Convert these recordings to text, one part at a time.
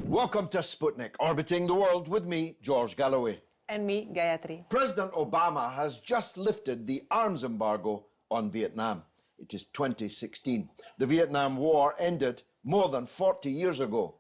Welcome to Sputnik, orbiting the world with me, George Galloway. And me, Gayatri. President Obama has just lifted the arms embargo on Vietnam. It is 2016. The Vietnam War ended more than 40 years ago.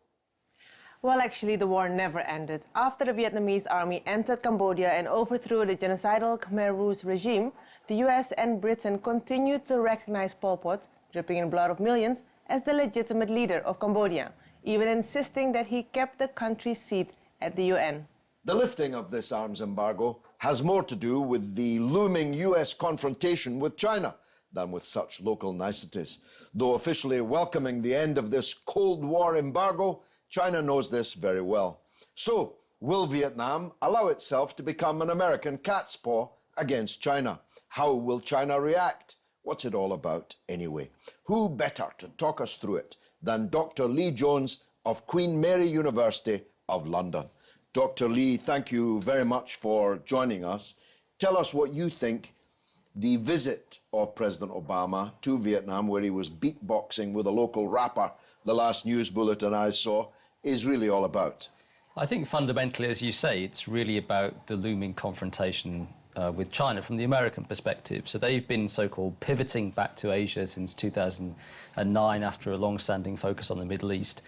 Well, actually, the war never ended. After the Vietnamese army entered Cambodia and overthrew the genocidal Khmer Rouge regime, the US and Britain continued to recognize Pol Pot, dripping in blood of millions, as the legitimate leader of Cambodia, even insisting that he kept the country's seat at the UN. The lifting of this arms embargo has more to do with the looming US confrontation with China than with such local niceties. Though officially welcoming the end of this Cold War embargo, China knows this very well. So, will Vietnam allow itself to become an American cat's paw against China? How will China react? What's it all about anyway? Who better to talk us through it than Dr. Lee Jones of Queen Mary University of London. Dr. Lee, thank you very much for joining us. Tell us what you think the visit of President Obama to Vietnam, where he was beatboxing with a local rapper, the last news bulletin I saw, is really all about. I think fundamentally, as you say, it's really about the looming confrontation with China from the American perspective. So they've been so-called pivoting back to Asia since 2009 after a long-standing focus on the Middle East.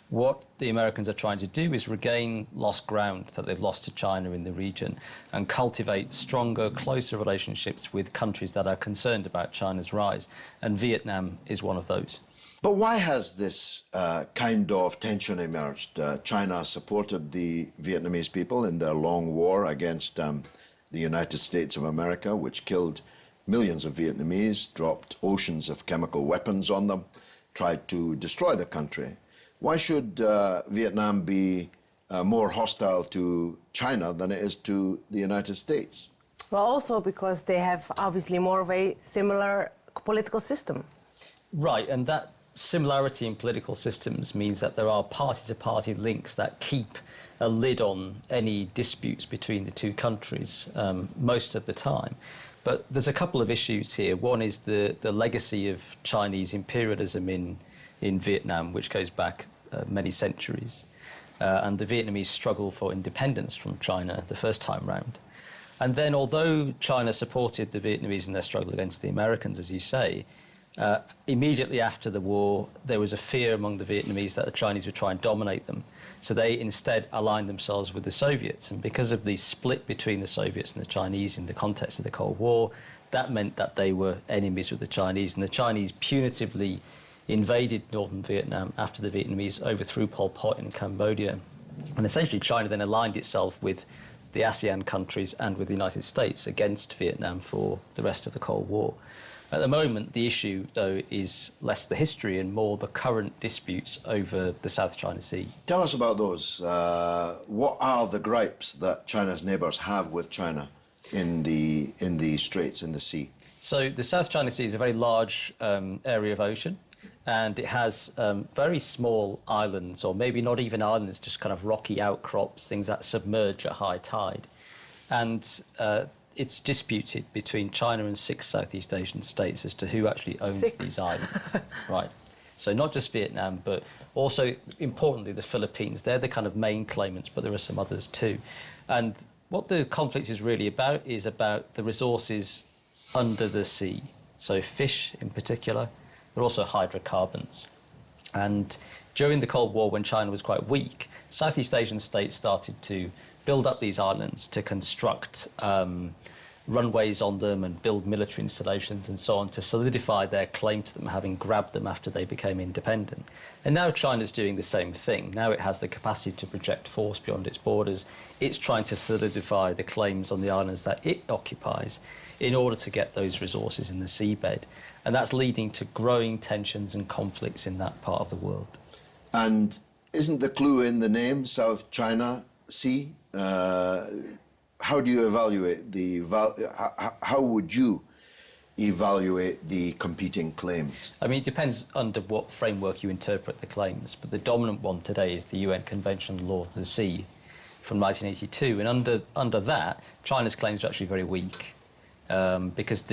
What the Americans are trying to do is regain lost ground that they've lost to China in the region and cultivate stronger, closer relationships with countries that are concerned about China's rise. And Vietnam is one of those. But why has this kind of tension emerged? China supported the Vietnamese people in their long war against the United States of America, which killed millions of Vietnamese, dropped oceans of chemical weapons on them, tried to destroy the country. Why should Vietnam be more hostile to China than it is to the United States? Well, also because they have obviously more of a similar political system. Right, and that similarity in political systems means that there are party-to-party links that keep a lid on any disputes between the two countries most of the time. But there's a couple of issues here. One is the legacy of Chinese imperialism in Vietnam, which goes back many centuries, and the Vietnamese struggle for independence from China the first time round. And then, although China supported the Vietnamese in their struggle against the Americans, as you say, immediately after the war, there was a fear among the Vietnamese that the Chinese would try and dominate them. So they instead aligned themselves with the Soviets. And because of the split between the Soviets and the Chinese in the context of the Cold War, that meant that they were enemies with the Chinese. And the Chinese punitively invaded northern Vietnam after the Vietnamese overthrew Pol Pot in Cambodia. And essentially China then aligned itself with the ASEAN countries and with the United States against Vietnam for the rest of the Cold War. At the moment, the issue, though, is less the history and more the current disputes over the South China Sea. Tell us about those. What are the gripes that China's neighbours have with China in the straits, in the sea? So the South China Sea is a very large area of ocean, and it has very small islands, or maybe not even islands, just kind of rocky outcrops, things that submerge at high tide. And it's disputed between China and 6 Southeast Asian states as to who actually owns these islands. Right. So not just Vietnam, but also, importantly, the Philippines. They're the kind of main claimants, but there are some others too. And what the conflict is really about is about the resources under the sea. So fish in particular, but also hydrocarbons. And during the Cold War, when China was quite weak, Southeast Asian states started to build up these islands, to construct runways on them and build military installations and so on to solidify their claim to them, having grabbed them after they became independent. And now China's doing the same thing. Now it has the capacity to project force beyond its borders. It's trying to solidify the claims on the islands that it occupies in order to get those resources in the seabed. And that's leading to growing tensions and conflicts in that part of the world. And isn't the clue in the name South China Sea? How do you evaluate how would you evaluate the competing claims? I mean, it depends under what framework you interpret the claims, but the dominant one today is the UN Convention on the Law of the Sea from 1982, and under that, China's claims are actually very weak, because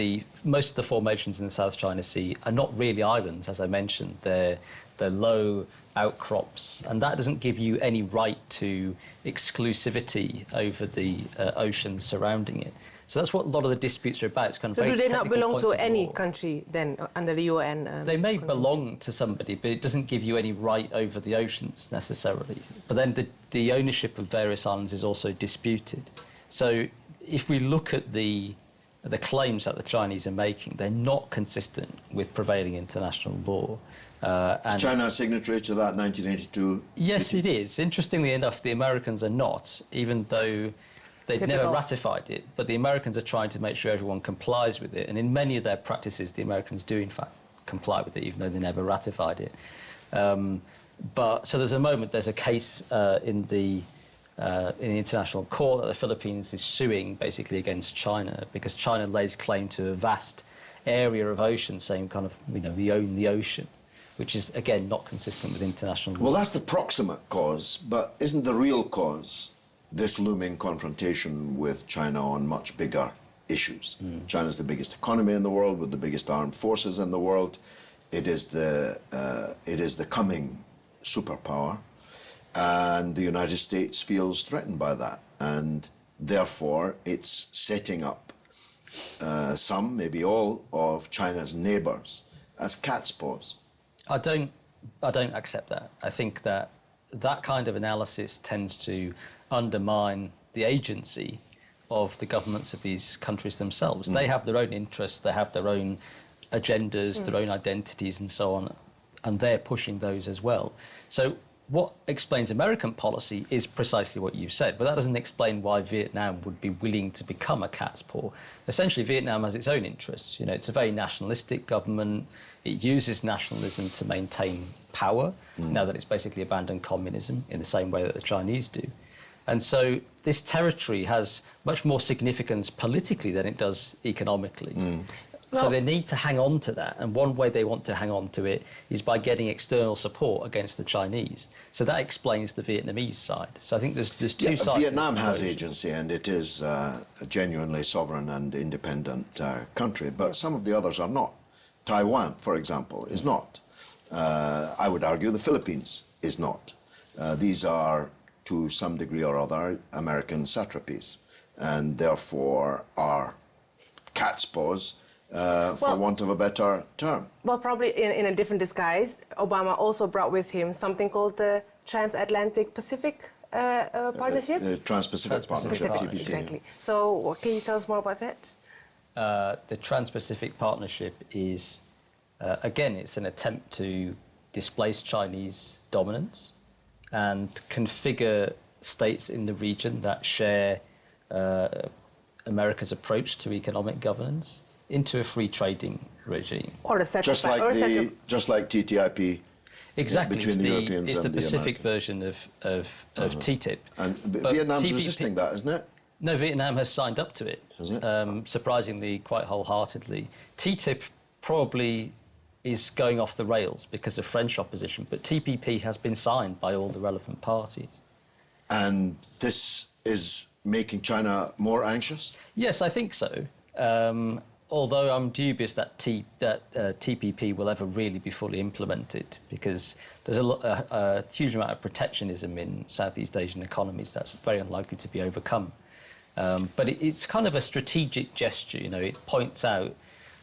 most of the formations in the South China Sea are not really islands, as I mentioned. They're low outcrops, and that doesn't give you any right to exclusivity over the ocean surrounding it. So that's what a lot of the disputes are about. It's kind of so very do they not belong to any law. country then under the UN? They may belong to somebody, but it doesn't give you any right over the oceans necessarily. But then the ownership of various islands is also disputed. So if we look at the claims that the Chinese are making, they're not consistent with prevailing international law. Is China a signatory to that 1982? Yes, it is. Interestingly enough, the Americans are not, even though they've never ratified it. But the Americans are trying to make sure everyone complies with it. And in many of their practices, the Americans do, in fact, comply with it, even though they never ratified it. So there's a case in the international court that the Philippines is suing basically against China because China lays claim to a vast area of ocean, saying kind of, we own the ocean, which is, again, not consistent with international law. Well, that's the proximate cause, but isn't the real cause this looming confrontation with China on much bigger issues? China's the biggest economy in the world, with the biggest armed forces in the world. It is the coming superpower, and the United States feels threatened by that, and therefore it's setting up some, maybe all, of China's neighbours as cat's paws. I don't accept that. I think that kind of analysis tends to undermine the agency of the governments of these countries themselves. They have their own interests, they have their own agendas, their own identities and so on, and they're pushing those as well. So what explains American policy is precisely what you've said, but that doesn't explain why Vietnam would be willing to become a cat's paw. Essentially, Vietnam has its own interests. It's a very nationalistic government. It uses nationalism to maintain power, now that it's basically abandoned communism in the same way that the Chinese do. And so this territory has much more significance politically than it does economically. So they need to hang on to that, and one way they want to hang on to it is by getting external support against the Chinese. So that explains the Vietnamese side. So I think there's two sides. Vietnam has agency, and it is a genuinely sovereign and independent country, but some of the others are not. Taiwan, for example, is not. I would argue the Philippines is not. These are, to some degree or other, American satrapies, and therefore are cat's paws, for want of a better term. Well, probably in a different disguise, Obama also brought with him something called the Transatlantic Pacific Partnership? Trans-Pacific Partnership, TPP. Exactly. So can you tell us more about that? The Trans-Pacific Partnership is, again, it's an attempt to displace Chinese dominance and configure states in the region that share America's approach to economic governance into a free trading regime. Or a set just like TTIP. Exactly, between the Europeans it's and the Pacific Americans. version of TTIP. And Vietnam's resisting that, isn't it? No, Vietnam has signed up to it. Has it? Surprisingly, quite wholeheartedly. TTIP probably is going off the rails because of French opposition, but TPP has been signed by all the relevant parties. And this is making China more anxious? Yes, I think so. Although I'm dubious that TPP will ever really be fully implemented, because there's a huge amount of protectionism in Southeast Asian economies that's very unlikely to be overcome. But it's kind of a strategic gesture. It points out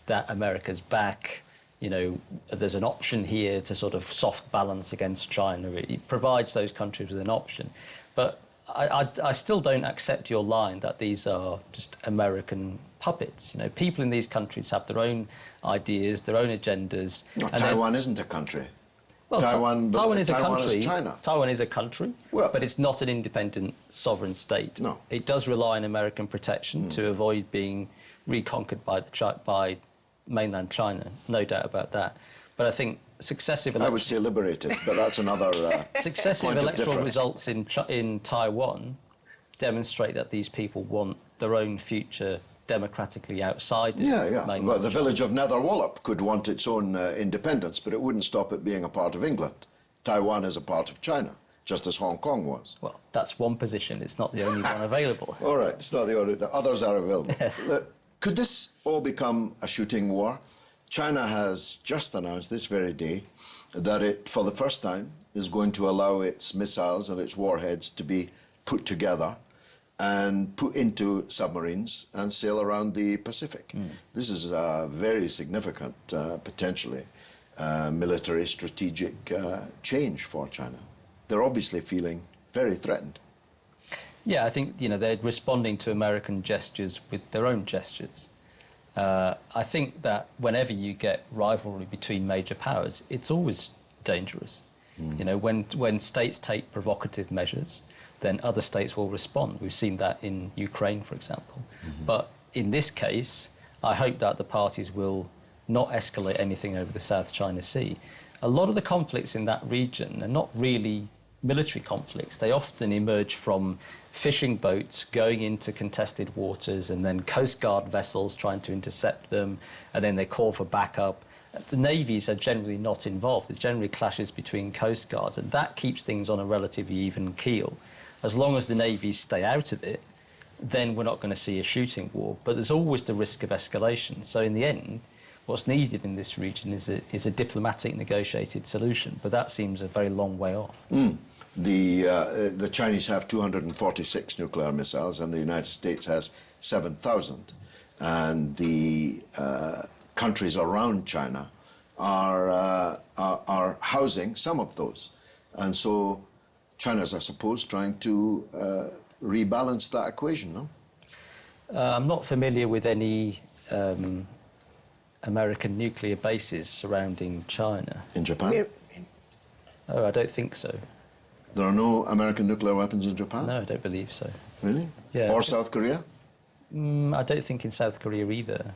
that America's back. There's an option here to sort of soft balance against China. It provides those countries with an option. But I still don't accept your line that these are just American puppets. People in these countries have their own ideas, their own agendas. No, Taiwan isn't a country. Well, Taiwan is a country. Is China. Taiwan is a country, but it's not an independent sovereign state. No. It does rely on American protection to avoid being reconquered by mainland China, no doubt about that. But I think successive I would say liberated, but that's another successive point of electoral difference. results in Taiwan demonstrate that these people want their own future democratically outside. Well, the village of Netherwallop could want its own independence, but it wouldn't stop it being a part of England. Taiwan is a part of China, just as Hong Kong was. Well, that's one position. It's not the only one available. All right, it's not the only. The others are available. Yes. Look, could this all become a shooting war? China has just announced this very day that it, for the first time, is going to allow its missiles and its warheads to be put together and put into submarines and sail around the Pacific. This is a very significant, potentially, military strategic change for China. They're obviously feeling very threatened. Yeah, I think they're responding to American gestures with their own gestures. I think that whenever you get rivalry between major powers, it's always dangerous. When states take provocative measures, then other states will respond. We've seen that in Ukraine, for example. But in this case, I hope that the parties will not escalate anything over the South China Sea. A lot of the conflicts in that region are not really military conflicts. They often emerge from fishing boats going into contested waters and then Coast Guard vessels trying to intercept them, and then they call for backup. The navies are generally not involved. It generally clashes between coast guards, and that keeps things on a relatively even keel. As long as the navies stay out of it, then we're not going to see a shooting war. But there's always the risk of escalation. So in the end, what's needed in this region is a diplomatic negotiated solution. But that seems a very long way off. The Chinese have 246 nuclear missiles, and the United States has 7,000. And the countries around China are housing some of those. And so China's, I suppose, trying to rebalance that equation, no? I'm not familiar with any American nuclear bases surrounding China. In Japan? Oh, I don't think so. There are no American nuclear weapons in Japan? No, I don't believe so. Really? Yeah. Or South Korea? I don't think in South Korea either.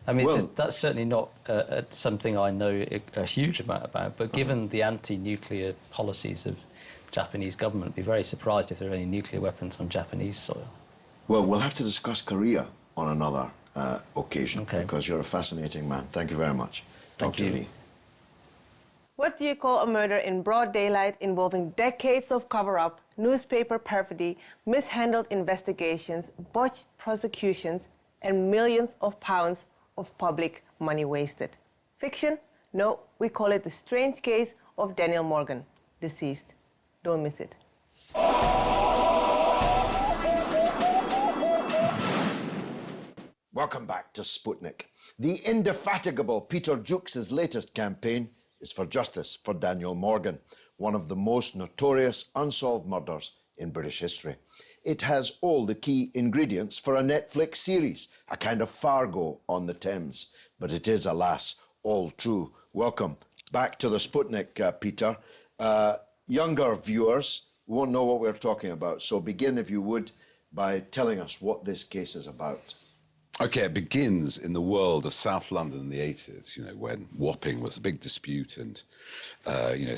I mean, that's certainly not something I know a huge amount about, but given the anti-nuclear policies of Japanese government, I'd be very surprised if there are any nuclear weapons on Japanese soil. Well, we'll have to discuss Korea on another occasion, Okay. because you're a fascinating man. Thank you very much. Dr. Lee. What do you call a murder in broad daylight involving decades of cover-up, newspaper perfidy, mishandled investigations, botched prosecutions, and millions of pounds of public money wasted? Fiction? No, we call it the strange case of Daniel Morgan, deceased. Don't miss it. Welcome back to Sputnik. The indefatigable Peter Jukes' latest campaign is for justice for Daniel Morgan, one of the most notorious unsolved murders in British history. It has all the key ingredients for a Netflix series, a kind of Fargo on the Thames. But it is, alas, all true. Welcome back to the Sputnik, Peter. Younger viewers won't know what we're talking about, so begin, if you would, by telling us what this case is about. Okay, it begins in the world of South London in the 80s, when Wapping was a big dispute and,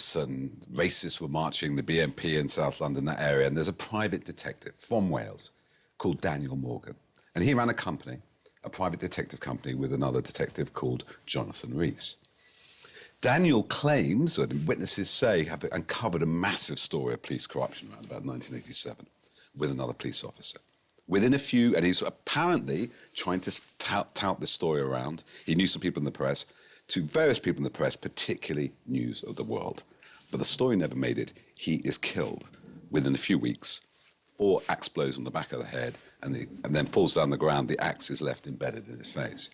certain racists were marching the BNP in South London, that area. And there's a private detective from Wales called Daniel Morgan. And he ran a company, a private detective company, with another detective called Jonathan Rees. Daniel claims, or witnesses say, have uncovered a massive story of police corruption around about 1987 with another police officer. Within a few, and he's apparently trying to tout this story around. He knew some people in the press, to various people in the press, particularly News of the World. But the story never made it. He is killed within a few weeks. 4 axe blows on the back of the head, and then falls down the ground. The axe is left embedded in his face.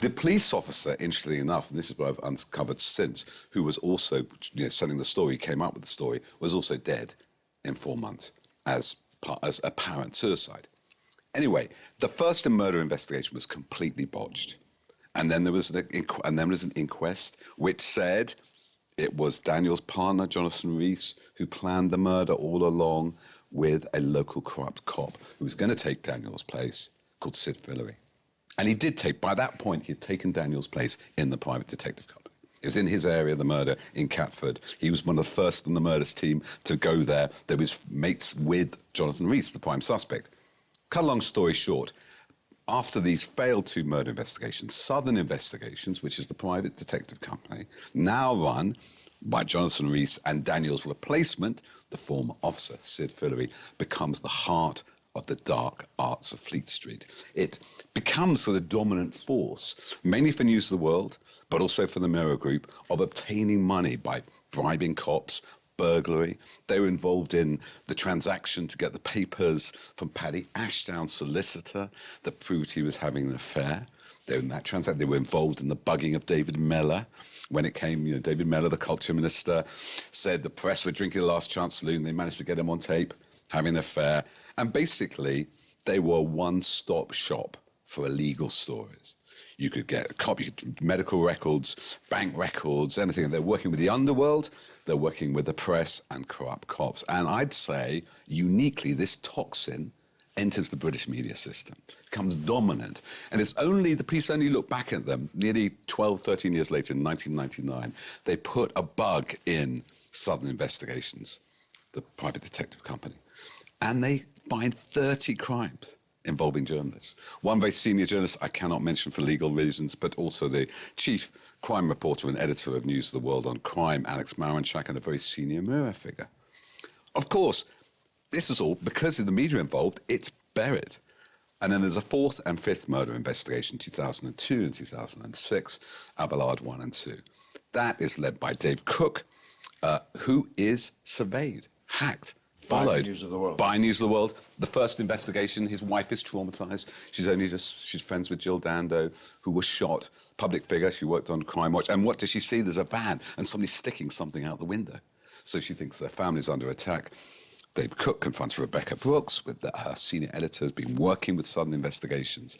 The police officer, interestingly enough, and this is what I've uncovered since, who was also selling the story, came up with the story, was also dead in 4 months as apparent suicide. Anyway, the first murder investigation was completely botched. And then there was an inquest which said it was Daniel's partner, Jonathan Rees, who planned the murder all along with a local corrupt cop who was going to take Daniel's place, called Sid Villery. And he did by that point, he had taken Daniel's place in the private detective company. It was in his area, the murder in Catford. He was one of the first on the murders team to go there. They was mates with Jonathan Rees, the prime suspect. Cut a long story short, after these failed two murder investigations, Southern Investigations, which is the private detective company, now run by Jonathan Rees, and Daniel's replacement, the former officer, Sid Fillery, becomes the heart of the dark arts of Fleet Street. It becomes the dominant force, mainly for News of the World, but also for the Mirror Group, of obtaining money by bribing cops, burglary. They were involved in the transaction to get the papers from Paddy Ashdown's solicitor that proved he was having an affair. They were in that transaction. They were involved in the bugging of David Mellor. When it came, David Mellor, the culture minister, said the press were drinking the Last Chance saloon. They managed to get him on tape having an affair. And basically, they were a one-stop shop for illegal stories. You could get a copy, medical records, bank records, anything. They're working with the underworld. They're working with the press and corrupt cops. And I'd say, uniquely, this toxin enters the British media system, becomes dominant. And it's only, the police only look back at them nearly 12, 13 years later, in 1999, they put a bug in Southern Investigations, the private detective company, and they find 30 crimes involving journalists. One very senior journalist I cannot mention for legal reasons, but also the chief crime reporter and editor of News of the World on crime, Alex Maranchak, and a very senior Mirror figure. Of course, this is all, because of the media involved, it's buried. And then there's a fourth and fifth murder investigation, 2002 and 2006, Abelard 1 and 2. That is led by Dave Cook, who is surveyed, hacked, followed by News of the World. The first investigation, his wife is traumatized. She's friends with Jill Dando, who was shot, public figure. She worked on Crime Watch. And what does she see? There's a van and somebody sticking something out the window. So she thinks their family's under attack. Dave Cook confronts Rebecca Brooks, with her senior editor, has been working with Southern Investigations,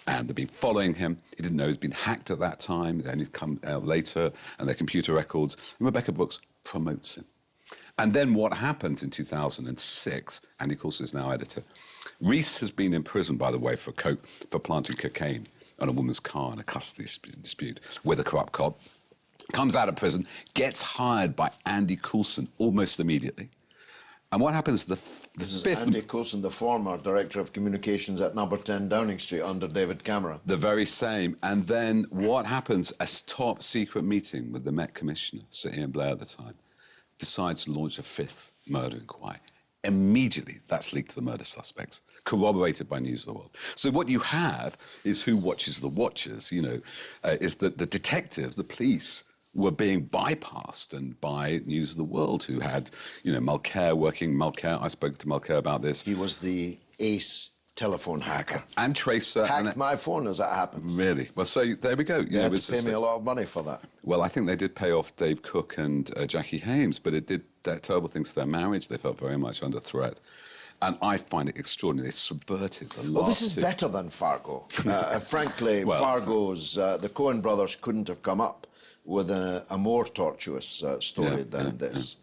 and they've been following him. He didn't know he'd been hacked at that time. It only come out later, and their computer records. And Rebecca Brooks promotes him. And then what happens in 2006, Andy Coulson is now editor. Rees has been in prison, by the way, for planting cocaine on a woman's car in a custody dispute with a corrupt cop. Comes out of prison, gets hired by Andy Coulson almost immediately. And what happens, this is Andy Coulson, the former Director of Communications at number 10 Downing Street under David Cameron. The very same. And then what happens, a top secret meeting with the Met Commissioner, Sir Ian Blair at the time, decides to launch a fifth murder inquiry. Immediately, that's leaked to the murder suspects, corroborated by News of the World. So what you have is who watches the watchers, is that the detectives, the police, were being bypassed and by News of the World, who had, Mulcair working. Mulcair, I spoke to Mulcair about this. He was the ace telephone hacker. And Tracer. Hacked my phone, as that happens. Really? Well, so there we go. They had to pay me a lot of money for that. Well, I think they did pay off Dave Cook and Jackie Hames, but it did terrible things to their marriage. They felt very much under threat. And I find it extraordinary. They subverted a lot. Well, this is better than Fargo. Frankly, Fargo's, the Coen brothers couldn't have come up with a more tortuous story than this.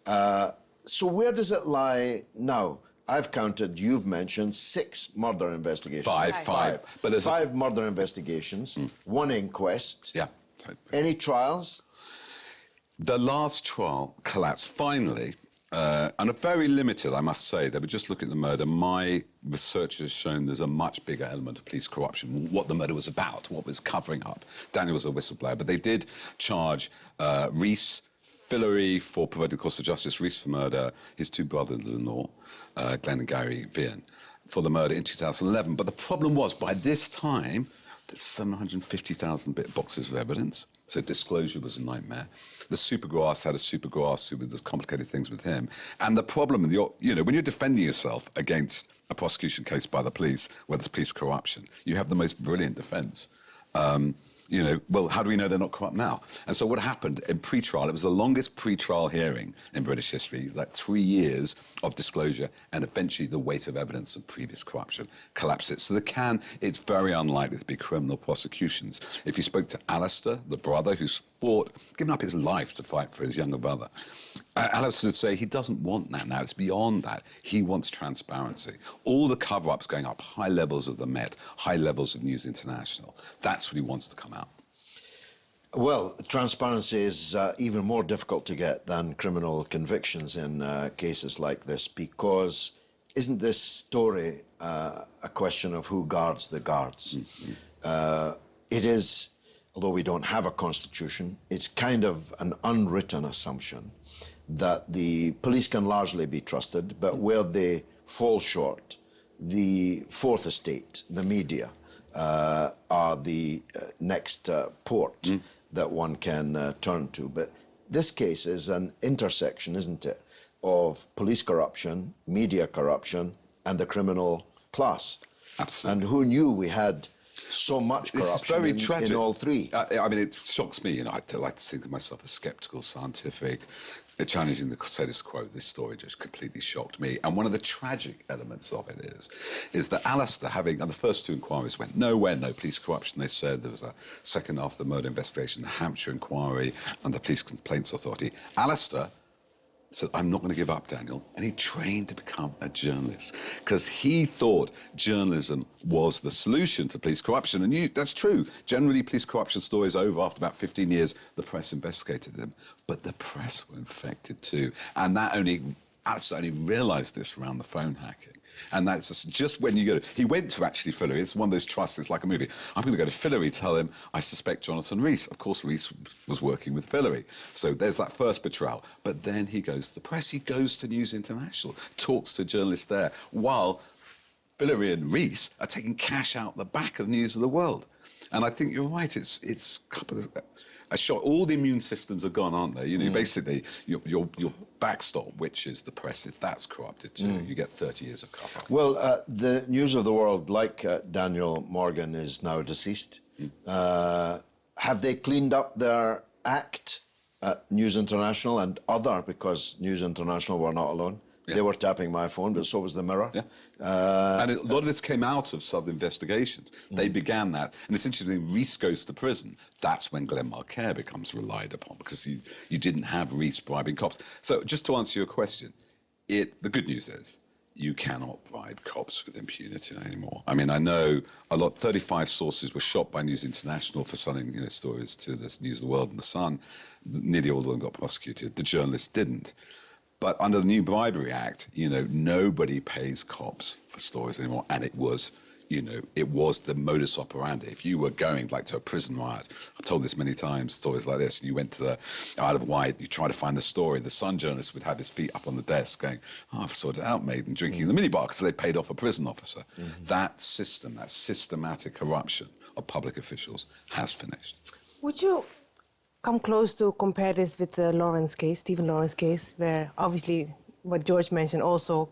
So where does it lie now? I've counted, you've mentioned, 6 murder investigations. Five. But there's 5 murder investigations, 1 inquest. Yeah. Any trials? The last trial collapsed finally, and a very limited, I must say. They were just looking at the murder. My research has shown there's a much bigger element of police corruption, what the murder was about, what was covering up. Daniel was a whistleblower, but they did charge Rees, Fillery for perverting the course of justice, Rees for murder, his 2 brothers-in-law, Glenn and Gary Vian, for the murder in 2011. But the problem was, by this time, there's 750,000 boxes of evidence, so disclosure was a nightmare. The supergrass had a supergrass who did complicated things with him. And the problem, when you're defending yourself against a prosecution case by the police, where there's police corruption, you have the most brilliant defense. Well, how do we know they're not corrupt now? And so what happened in pre-trial, it was the longest pre-trial hearing in British history, like 3 years of disclosure, and eventually the weight of evidence of previous corruption collapses. So it's very unlikely to be criminal prosecutions. If you spoke to Alistair, the brother who's given up his life to fight for his younger brother, Alistair would say he doesn't want that now. It's beyond that. He wants transparency. All the cover-ups going up, high levels of the Met, high levels of News International. That's what he wants to come out. Well, transparency is even more difficult to get than criminal convictions in cases like this, because isn't this story a question of who guards the guards? It is, although we don't have a constitution, it's kind of an unwritten assumption that the police can largely be trusted, but where they fall short, the fourth estate, the media, are the next port that one can turn to. But this case is an intersection, isn't it, of police corruption, media corruption, and the criminal class. Absolutely. And who knew we had so much corruption in all three? I mean, it shocks me. You know, I like to think of myself as sceptical, scientific, challenging the status quo. This story just completely shocked me. And one of the tragic elements of it is that Alistair, having the first two inquiries went nowhere, no police corruption. They said there was a second after the murder investigation, the Hampshire inquiry, and the Police Complaints Authority. Alistair said, I'm not going to give up, Daniel. And he trained to become a journalist because he thought journalism was the solution to police corruption. And that's true. Generally, police corruption stories over after about 15 years, the press investigated them. But the press were infected too. And Alistair only realised this around the phone hacking. And that's just when you go. He went to actually Fillory. It's one of those trusts. It's like a movie. I'm going to go to Fillory, tell him I suspect Jonathan Rees. Of course, Rees was working with Fillory. So there's that first betrayal. But then he goes to the press. He goes to News International, talks to journalists there, while Fillory and Rees are taking cash out the back of News of the World. And I think you're right. It's a shock. All the immune systems are gone, aren't they? You know, basically, your backstop, which is the press, if that's corrupted too, you get 30 years of cover. Well, the News of the World, like Daniel Morgan, is now deceased. Have they cleaned up their act at News International and other, because News International were not alone? Yeah. They were tapping my phone, but so was the Mirror. Yeah. And a lot of this came out of sub investigations. They began that. And it's interesting, Rees goes to prison. That's when Glenn Marquare becomes relied upon, because you didn't have Rees bribing cops. So just to answer your question, the good news is you cannot bribe cops with impunity anymore. I mean, I know 35 sources were shot by News International for selling stories to this News of the World and The Sun. Nearly all of them got prosecuted. The journalists didn't. But under the new Bribery Act, nobody pays cops for stories anymore. And it was the modus operandi. If you were going to a prison riot, I've told this many times, stories like this, and you went to the Isle of Wight, you try to find the story, the Sun journalist would have his feet up on the desk going, I've sorted it out, mate, and drinking in the minibar because they paid off a prison officer. That system, that systematic corruption of public officials has finished. Would you come close to compare this with the Lawrence case, Stephen Lawrence case, where obviously what George mentioned also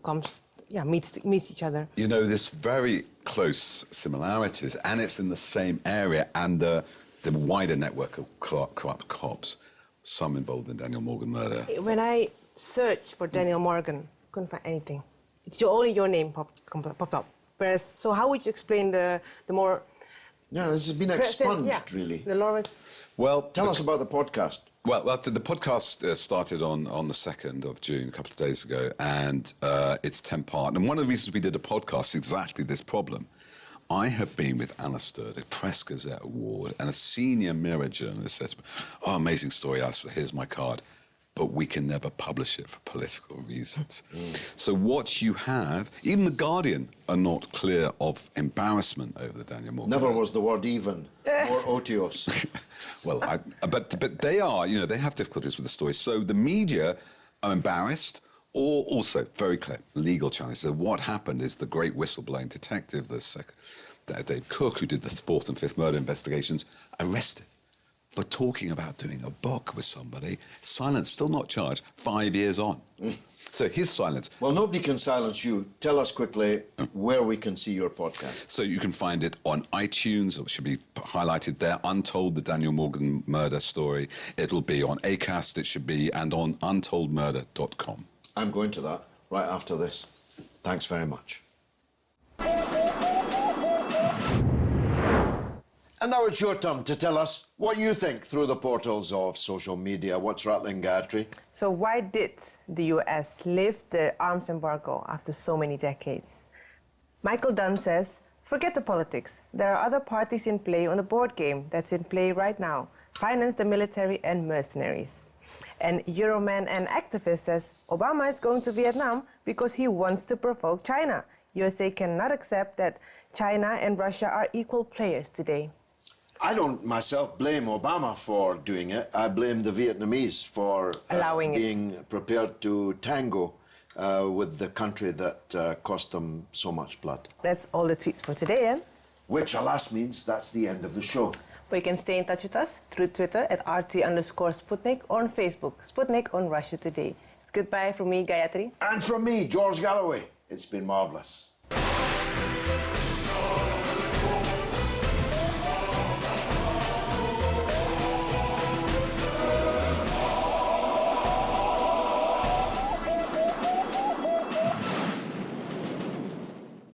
meets each other? There's very close similarities, and it's in the same area, and the wider network of corrupt cops, some involved in Daniel Morgan murder. When I searched for Daniel Morgan, couldn't find anything. It's only your name popped up. Whereas, so how would you explain the more... Yeah, this has been expunged, really. The Lawrence... Well, tell us about the podcast. Well, the podcast started on the 2nd of June, a couple of days ago, and it's 10-part. And one of the reasons we did a podcast is exactly this problem. I have been with Alistair, the Press Gazette Award, and a senior Mirror journalist said, oh, amazing story, Alistair, here's my card. But we can never publish it for political reasons. So what you have, even The Guardian are not clear of embarrassment over the Daniel Morgan. Never was the word even, or otiose. Well, but they are, they have difficulties with the story. So the media are embarrassed, or also, very clear, legal challenges. So what happened is the great whistleblowing detective, Dave Cook, who did the 4th and 5th murder investigations, arrested for talking about doing a book with somebody, silenced, still not charged, 5 years on. So his silence. Well, nobody can silence you. Tell us quickly where we can see your podcast. So you can find it on iTunes, it should be highlighted there, Untold, the Daniel Morgan murder story. It'll be on Acast, it should be, and on untoldmurder.com. I'm going to that right after this. Thanks very much. And now it's your turn to tell us what you think through the portals of social media. What's rattling, Gayatri? So why did the US lift the arms embargo after so many decades? Michael Dunn says, forget the politics. There are other parties in play on the board game that's in play right now. finance the military and mercenaries. And Euroman and activist says Obama is going to Vietnam because he wants to provoke China. USA cannot accept that China and Russia are equal players today. I don't myself blame Obama for doing it. I blame the Vietnamese for Allowing being prepared to tango with the country that cost them so much blood. That's all the tweets for today, Ian. Which, alas, means that's the end of the show. But you can stay in touch with us through Twitter at RT_Sputnik or on Facebook, Sputnik on Russia Today. It's goodbye from me, Gayatri. And from me, George Galloway. It's been marvellous.